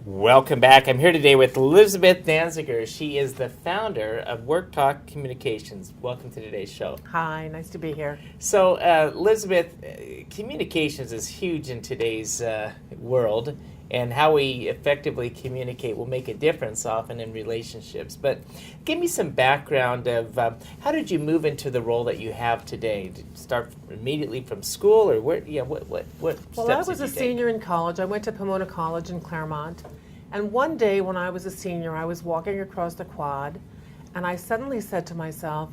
Welcome back. I'm here today with Elizabeth Danziger. She is the founder of Work Talk Communications. Welcome to today's show. Hi, nice to be here. So, Elizabeth, communications is huge in today's world, and how we effectively communicate will make a difference often in relationships. But give me some background of how did you move into the role that you have today? Did you start immediately from school, or where? Yeah, what steps Well, I was did you a take? senior in college. I went to Pomona College in Claremont. And one day when I was a senior, I was walking across the quad, and I suddenly said to myself,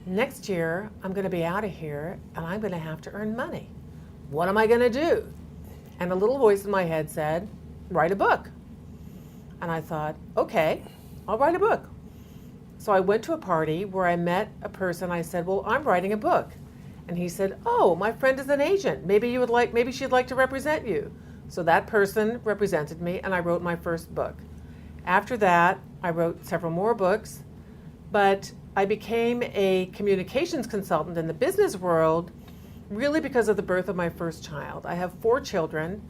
next year I'm going to be out of here, and I'm going to have to earn money. What am I going to do? And a little voice in my head said, write a book. And I thought, okay, I'll write a book. So I went to a party where I met a person. I said, well, I'm writing a book. And he said, oh, my friend is an agent. Maybe she'd like to represent you. So that person represented me, and I wrote my first book. After that, I wrote several more books, but I became a communications consultant in the business world really because of the birth of my first child. I have 4 children,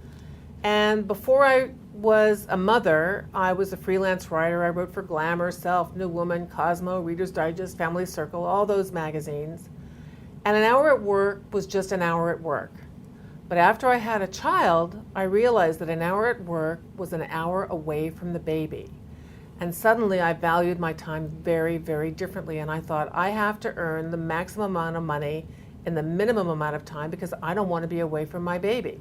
and before I was a mother, I was a freelance writer. I wrote for Glamour, Self, New Woman, Cosmo, Reader's Digest, Family Circle, all those magazines. And an hour at work was just an hour at work. But after I had a child, I realized that an hour at work was an hour away from the baby. And suddenly I valued my time very, very differently. And I thought, I have to earn the maximum amount of money in the minimum amount of time because I don't want to be away from my baby.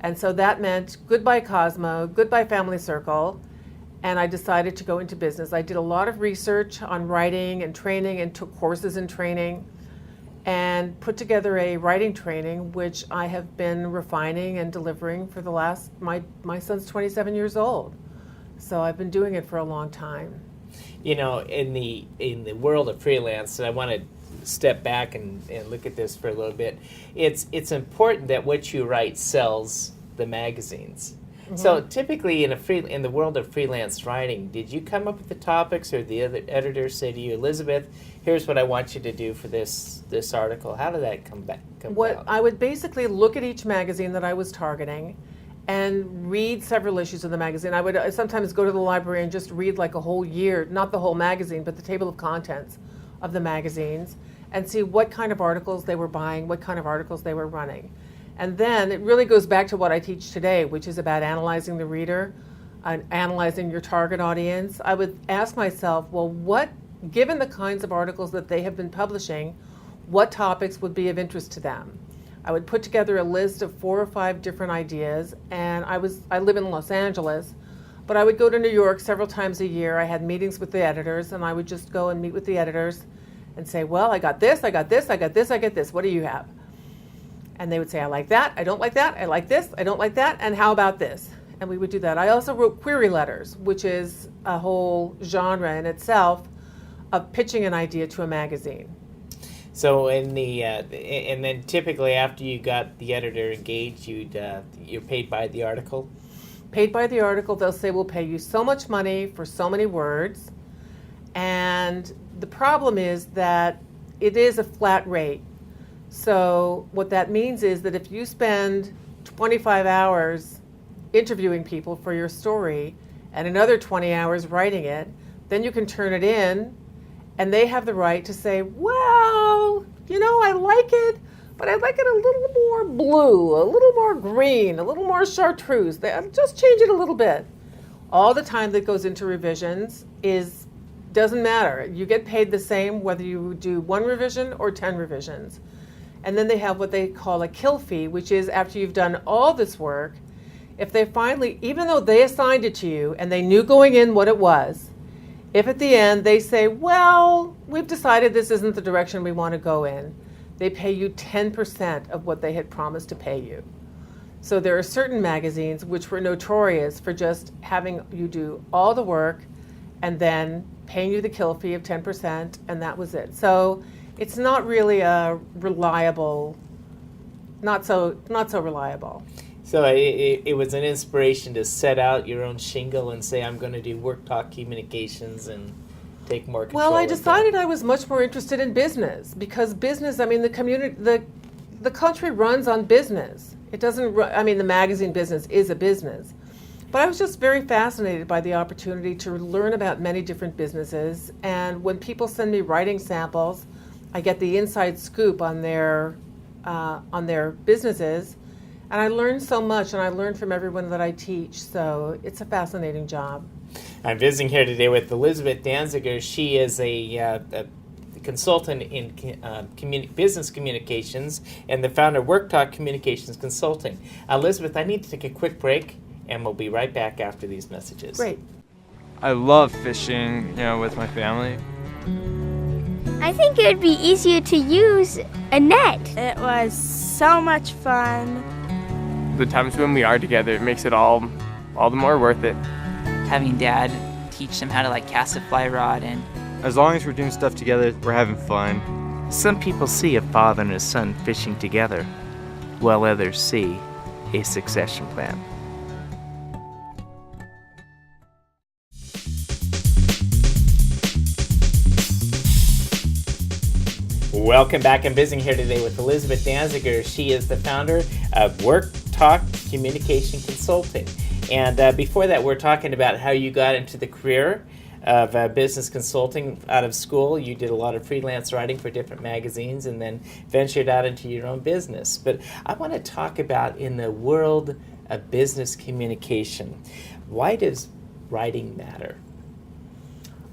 And so that meant goodbye Cosmo, goodbye Family Circle, and I decided to go into business. I did a lot of research on writing and training and took courses in training, and put together a writing training, which I have been refining and delivering for the last, my son's 27 years old. So I've been doing it for a long time. You know, in the world of freelance, and I want to step back and look at this for a little bit, it's important that what you write sells the magazines. Mm-hmm. So typically in the world of freelance writing, did you come up with the topics, or the other editors say to you, Elizabeth, here's what I want you to do for this article? How did that come about? I would basically look at each magazine that I was targeting and read several issues of the magazine. I would sometimes go to the library and just read like a whole year, not the whole magazine, but the table of contents of the magazines, and see what kind of articles they were buying, what kind of articles they were running. And then it really goes back to what I teach today, which is about analyzing the reader, analyzing your target audience. I would ask myself, well, given the kinds of articles that they have been publishing, what topics would be of interest to them? I would put together a list of 4 or 5 different ideas, and I live in Los Angeles, but I would go to New York several times a year. I had meetings with the editors, and I would just go and meet with the editors and say, well, I got this, I got this, I got this, I got this. What do you have? And they would say, I like that, I don't like that, I like this, I don't like that, and how about this? And we would do that. I also wrote query letters, which is a whole genre in itself of pitching an idea to a magazine. So and then typically after you got the editor engaged, you're paid by the article? Paid by the article. They'll say, we'll pay you so much money for so many words. And the problem is that it is a flat rate. So what that means is that if you spend 25 hours interviewing people for your story and another 20 hours writing it, then you can turn it in, and they have the right to say, well, I like it, but I'd like it a little more blue, a little more green, a little more chartreuse. Just change it a little bit. All the time that goes into revisions doesn't matter. You get paid the same whether you do 1 revision or 10 revisions. And then they have what they call a kill fee, which is after you've done all this work, if they finally, even though they assigned it to you and they knew going in what it was, if at the end they say, well, we've decided this isn't the direction we want to go in, they pay you 10% of what they had promised to pay you. So there are certain magazines which were notorious for just having you do all the work and then paying you the kill fee of 10%, and that was it. So it's not really a reliable, not so reliable. So it was an inspiration to set out your own shingle and say, I'm going to do Work Talk Communications and take more control. Well, I decided I was much more interested in business, because business, the country runs on business. It doesn't the magazine business is a business. But I was just very fascinated by the opportunity to learn about many different businesses. And when people send me writing samples, I get the inside scoop on their businesses. And I learn so much, and I learn from everyone that I teach. So it's a fascinating job. I'm visiting here today with Elizabeth Danziger. She is a consultant in business communications and the founder of Work Talk Communications Consulting. Elizabeth, I need to take a quick break, and we'll be right back after these messages. Great. I love fishing, with my family. I think it would be easier to use a net. It was so much fun. The times when we are together, it makes it all the more worth it. Having Dad teach them how to cast a fly rod, and as long as we're doing stuff together, we're having fun. Some people see a father and a son fishing together, while others see a succession plan. Welcome back. I'm visiting here today with Elizabeth Danziger. She is the founder of Work Talk Communication Consulting. And before that, we're talking about how you got into the career of business consulting out of school. You did a lot of freelance writing for different magazines and then ventured out into your own business. But I want to talk about in the world of business communication, why does writing matter?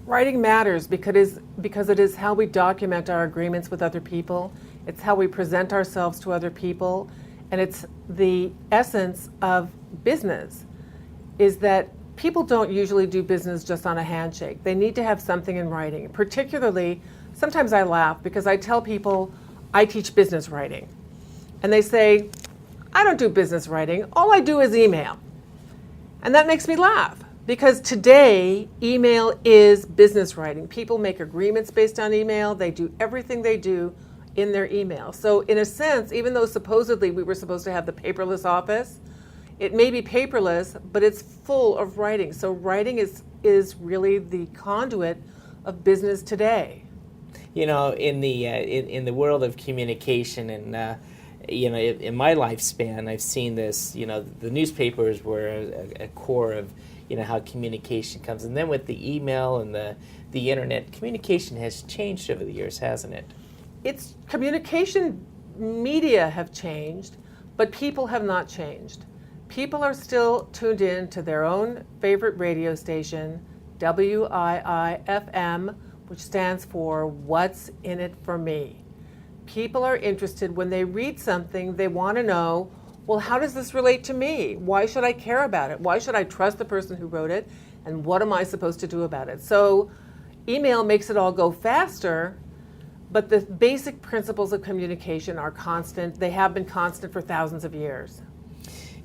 Writing matters because it is how we document our agreements with other people. It's how we present ourselves to other people. And it's the essence of business, is that people don't usually do business just on a handshake. They need to have something in writing. Particularly, sometimes I laugh because I tell people I teach business writing. And they say, I don't do business writing. All I do is email. And that makes me laugh. Because today, email is business writing. People make agreements based on email. They do everything they do in their email. So in a sense, even though supposedly we were supposed to have the paperless office, it may be paperless, but it's full of writing. So writing is really the conduit of business today. In the world of communication and in my lifespan, I've seen this. The newspapers were a core of how communication comes, and then with the email and the internet, communication has changed over the years, hasn't it? It's communication media have changed, but people have not changed. People are still tuned in to their own favorite radio station, WIIFM, which stands for What's in It for Me. People are interested when they read something, they want to know, well, how does this relate to me? Why should I care about it? Why should I trust the person who wrote it? And what am I supposed to do about it? So email makes it all go faster, but the basic principles of communication are constant. They have been constant for thousands of years.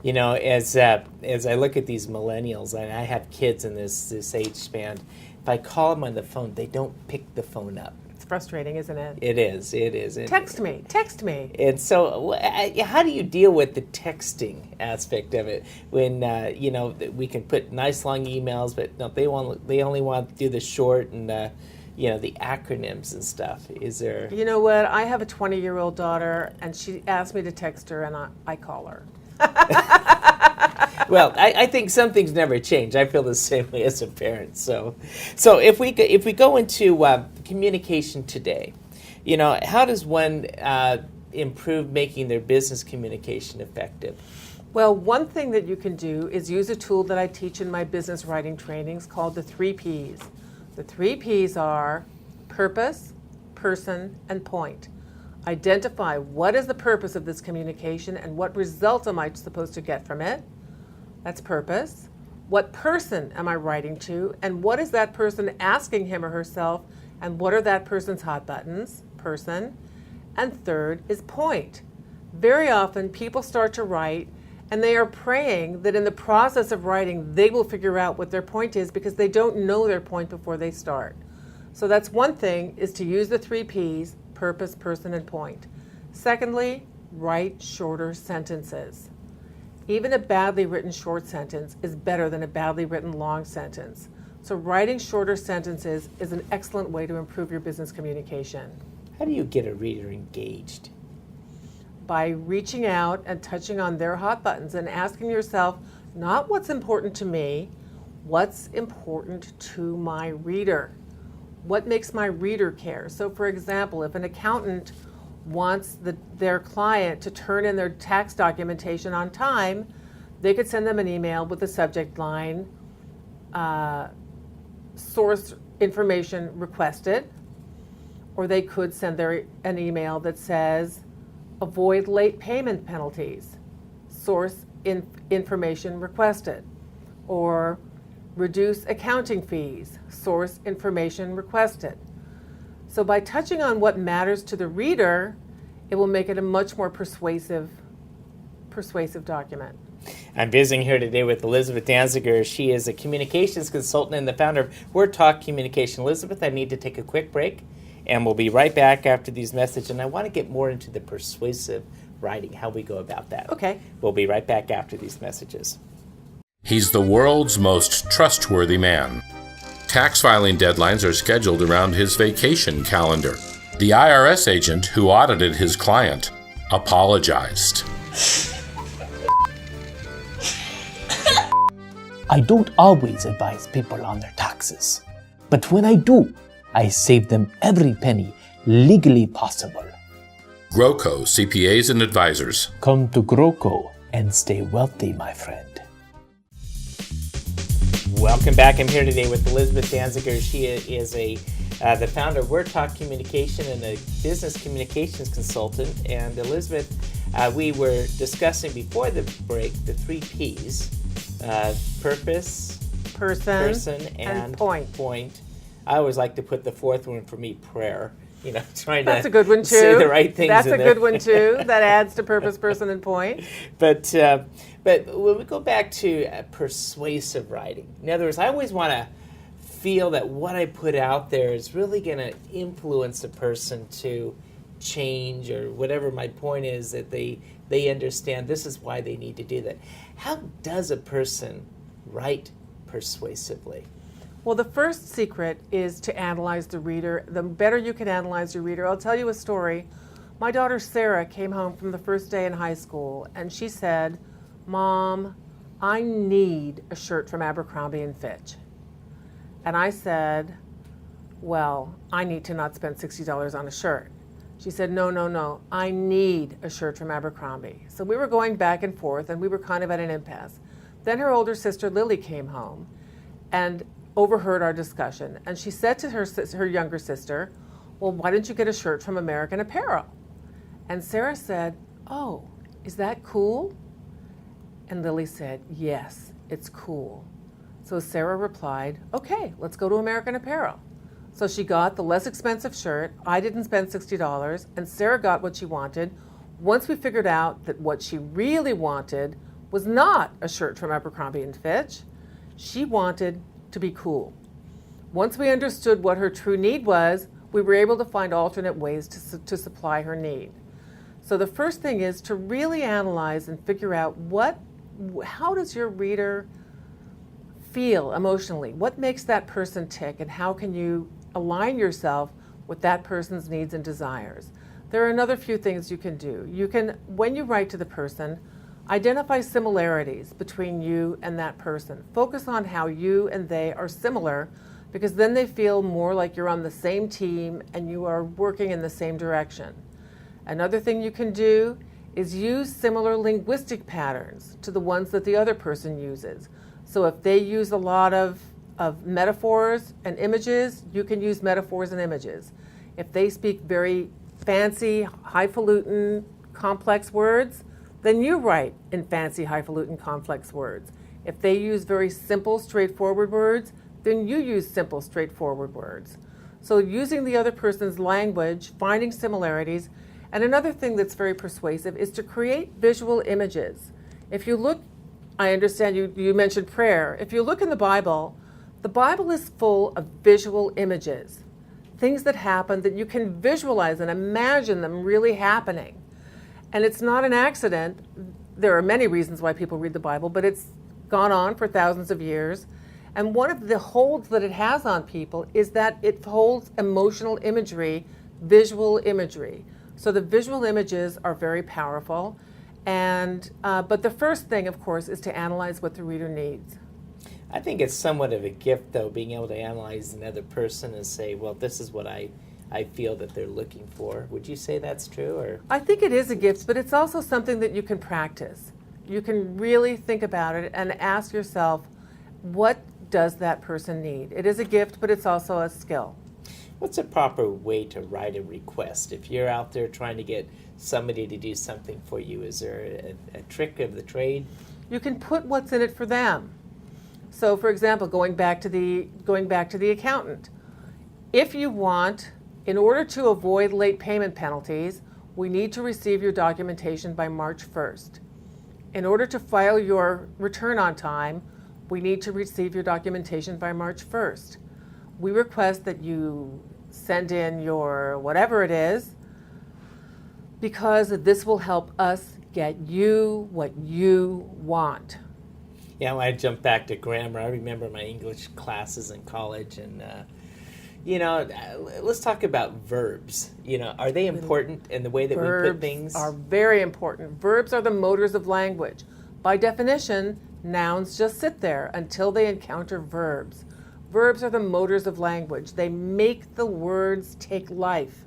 As I look at these millennials, and I have kids in this age span, if I call them on the phone, they don't pick the phone up. It's frustrating, isn't it? It is. Text me. And so how do you deal with the texting aspect of it when, we can put nice long emails, but no, they only want to do the short and, the acronyms and stuff. Is there... You know what? I have a 20-year-old daughter, and she asked me to text her, and I call her. Well, I think some things never change. I feel the same way as a parent. So if we go into communication today, how does one improve making their business communication effective? Well, one thing that you can do is use a tool that I teach in my business writing trainings called the 3 Ps. The 3 Ps are purpose, person, and point. Identify what is the purpose of this communication and what result am I supposed to get from it. That's purpose. What person am I writing to, and what is that person asking him or herself, and what are that person's hot buttons, person. And third is point. Very often people start to write and they are praying that in the process of writing they will figure out what their point is because they don't know their point before they start. So that's one thing, is to use the 3 Ps, purpose, person, and point. Secondly, write shorter sentences. Even a badly written short sentence is better than a badly written long sentence. So writing shorter sentences is an excellent way to improve your business communication. How do you get a reader engaged? By reaching out and touching on their hot buttons and asking yourself Not what's important to me, what's important to my reader. What makes my reader care? So for example, if an accountant wants their client to turn in their tax documentation on time, they could send them an email with the subject line, source information requested, or they could send an email that says, avoid late payment penalties, source information requested, or reduce accounting fees, source information requested. So by touching on what matters to the reader, it will make it a much more persuasive document. I'm visiting here today with Elizabeth Danziger. She is a communications consultant and the founder of Word Talk Communication. Elizabeth, I need to take a quick break, and we'll be right back after these messages. And I want to get more into the persuasive writing, how we go about that. Okay. We'll be right back after these messages. He's the world's most trustworthy man. Tax filing deadlines are scheduled around his vacation calendar. The IRS agent who audited his client apologized. I don't always advise people on their taxes, but when I do, I save them every penny legally possible. GROCO CPAs and Advisors. Come to GROCO and stay wealthy, my friend. Welcome back. I'm here today with Elizabeth Danziger. She is the founder of Word Talk Communication and a business communications consultant. And Elizabeth, we were discussing before the break the 3 P's: purpose, person, and point. I always like to put the 4th one for me, prayer. Trying That's to a good one too. say the right things. That's in a there. good one too. That adds to purpose, person, and point. But when we go back to persuasive writing, in other words, I always want to feel that what I put out there is really going to influence a person to change, or whatever my point is, that they understand this is why they need to do that. How does a person write persuasively? Well, the first secret is to analyze the reader. The better you can analyze your reader. I'll tell you a story. My daughter Sarah came home from the first day in high school, and she said, "Mom, I need a shirt from Abercrombie & Fitch." And I said, "Well, I need to not spend $60 on a shirt." She said, No, I need a shirt from Abercrombie. So we were going back and forth, and we were kind of at an impasse. Then her older sister Lily came home and overheard our discussion, and she said to her younger sister, "Well, why didn't you get a shirt from American Apparel?" And Sarah said, "Oh, is that cool?" And Lily said, "Yes, it's cool." So Sarah replied, "Okay, let's go to American Apparel." So she got the less expensive shirt. I didn't spend $60, and Sarah got what she wanted. Once we figured out that what she really wanted was not a shirt from Abercrombie & Fitch, she wanted to be cool. Once we understood what her true need was, we were able to find alternate ways to supply her need. So the first thing is to really analyze and figure out how does your reader feel emotionally? What makes that person tick, and how can you align yourself with that person's needs and desires? There are another few things you can do. You can, when you write to the person, identify similarities between you and that person. Focus on how you and they are similar, because then they feel more like you're on the same team and you are working in the same direction. Another thing you can do is use similar linguistic patterns to the ones that the other person uses. So if they use a lot of metaphors and images, you can use metaphors and images. If they speak very fancy, highfalutin, complex words, then you write in fancy, highfalutin, complex words. If they use very simple, straightforward words, then you use simple, straightforward words. So using the other person's language, finding similarities. And another thing that's very persuasive is to create visual images. If you look, I understand you mentioned prayer. If you look in the Bible is full of visual images, things that happen that you can visualize and imagine them really happening. And it's not an accident. There are many reasons why people read the Bible, but it's gone on for thousands of years. And one of the holds that it has on people is that it holds emotional imagery, visual imagery. So the visual images are very powerful. And but the first thing, of course, is to analyze what the reader needs. I think it's somewhat of a gift, though, being able to analyze another person and say, well, this is what I feel that they're looking for. Would you say that's true? Or I think it is a gift, but it's also something that you can practice. You can really think about it and ask yourself, what does that person need? It is a gift, but it's also a skill. what's a proper way to write a request? If you're out there trying to get somebody to do something for you, is there a trick of the trade? You can put what's in it for them. So, for example, going back to the accountant, if you want, in order to avoid late payment penalties, we need to receive your documentation by March 1st. In order to file your return on time, we need to receive your documentation by March 1st. We request that you send in your whatever it is, because this will help us get you what you want. Yeah, when I jump back to grammar, I remember my English classes in college, and let's talk about verbs. Are they important in the way that we put things? Verbs are very important. Verbs are the motors of language. By definition, nouns just sit there until they encounter verbs. Verbs are the motors of language. They make the words take life.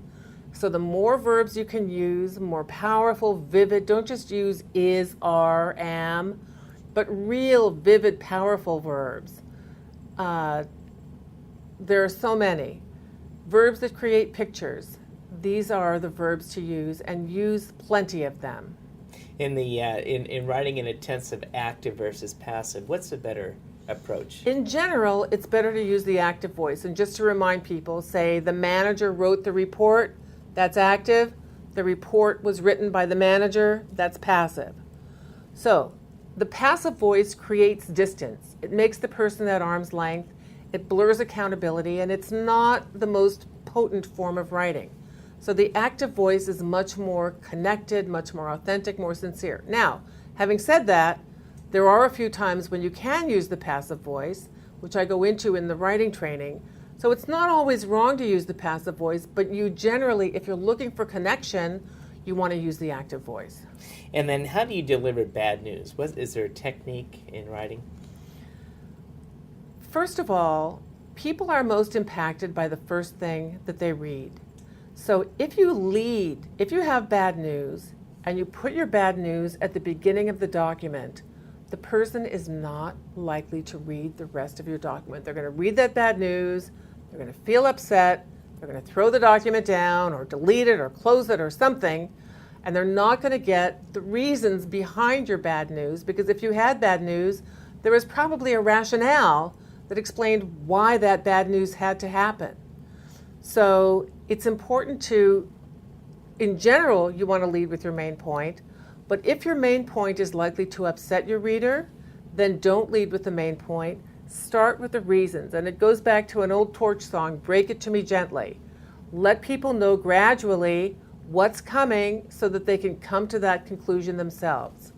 So the more verbs you can use, more powerful, vivid, don't just use is, are, am, but real, vivid, powerful verbs. There are so many. Verbs that create pictures. These are the verbs to use, and use plenty of them. In writing in a tense of active versus passive, what's a better approach? In general, it's better to use the active voice. And just to remind people, say the manager wrote the report, that's active. The report was written by the manager, that's passive. So the passive voice creates distance. It makes the person at arm's length. It blurs accountability, and it's not the most potent form of writing. So the active voice is much more connected, much more authentic, more sincere. Now, having said that, there are a few times when you can use the passive voice, which I go into in the writing training. So it's not always wrong to use the passive voice, but you generally, if you're looking for connection, you want to use the active voice. And then how do you deliver bad news? Is there a technique in writing? First of all, people are most impacted by the first thing that they read. So if you have bad news and you put your bad news at the beginning of the document, the person is not likely to read the rest of your document. They're going to read that bad news, they're going to feel upset, they're going to throw the document down or delete it or close it or something, and they're not going to get the reasons behind your bad news, because if you had bad news, there was probably a rationale that explained why that bad news had to happen. So it's important to, in general, you want to lead with your main point, but if your main point is likely to upset your reader, then don't lead with the main point. Start with the reasons. And it goes back to an old Torch song, "Break it to me gently." Let people know gradually what's coming so that they can come to that conclusion themselves.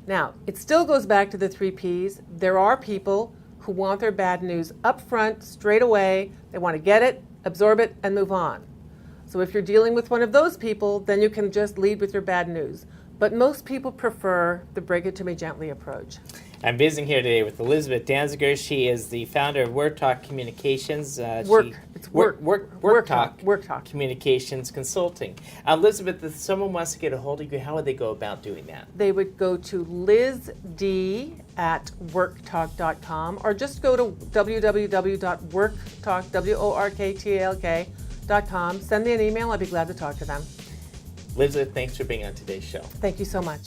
Now, it still goes back to the 3 Ps. There are people who want their bad news up front, straight away. They want to get it, absorb it, and move on. So if you're dealing with one of those people, then you can just lead with your bad news. But most people prefer the break it to me gently approach. I'm visiting here today with Elizabeth Danziger. She is the founder of Work Talk Communications. Work Talk Communications Consulting. Elizabeth, if someone wants to get a hold of you, how would they go about doing that? They would go to lizd@worktalk.com, or just go to www.worktalk.com. Send me an email. I'd be glad to talk to them. Elizabeth, thanks for being on today's show. Thank you so much.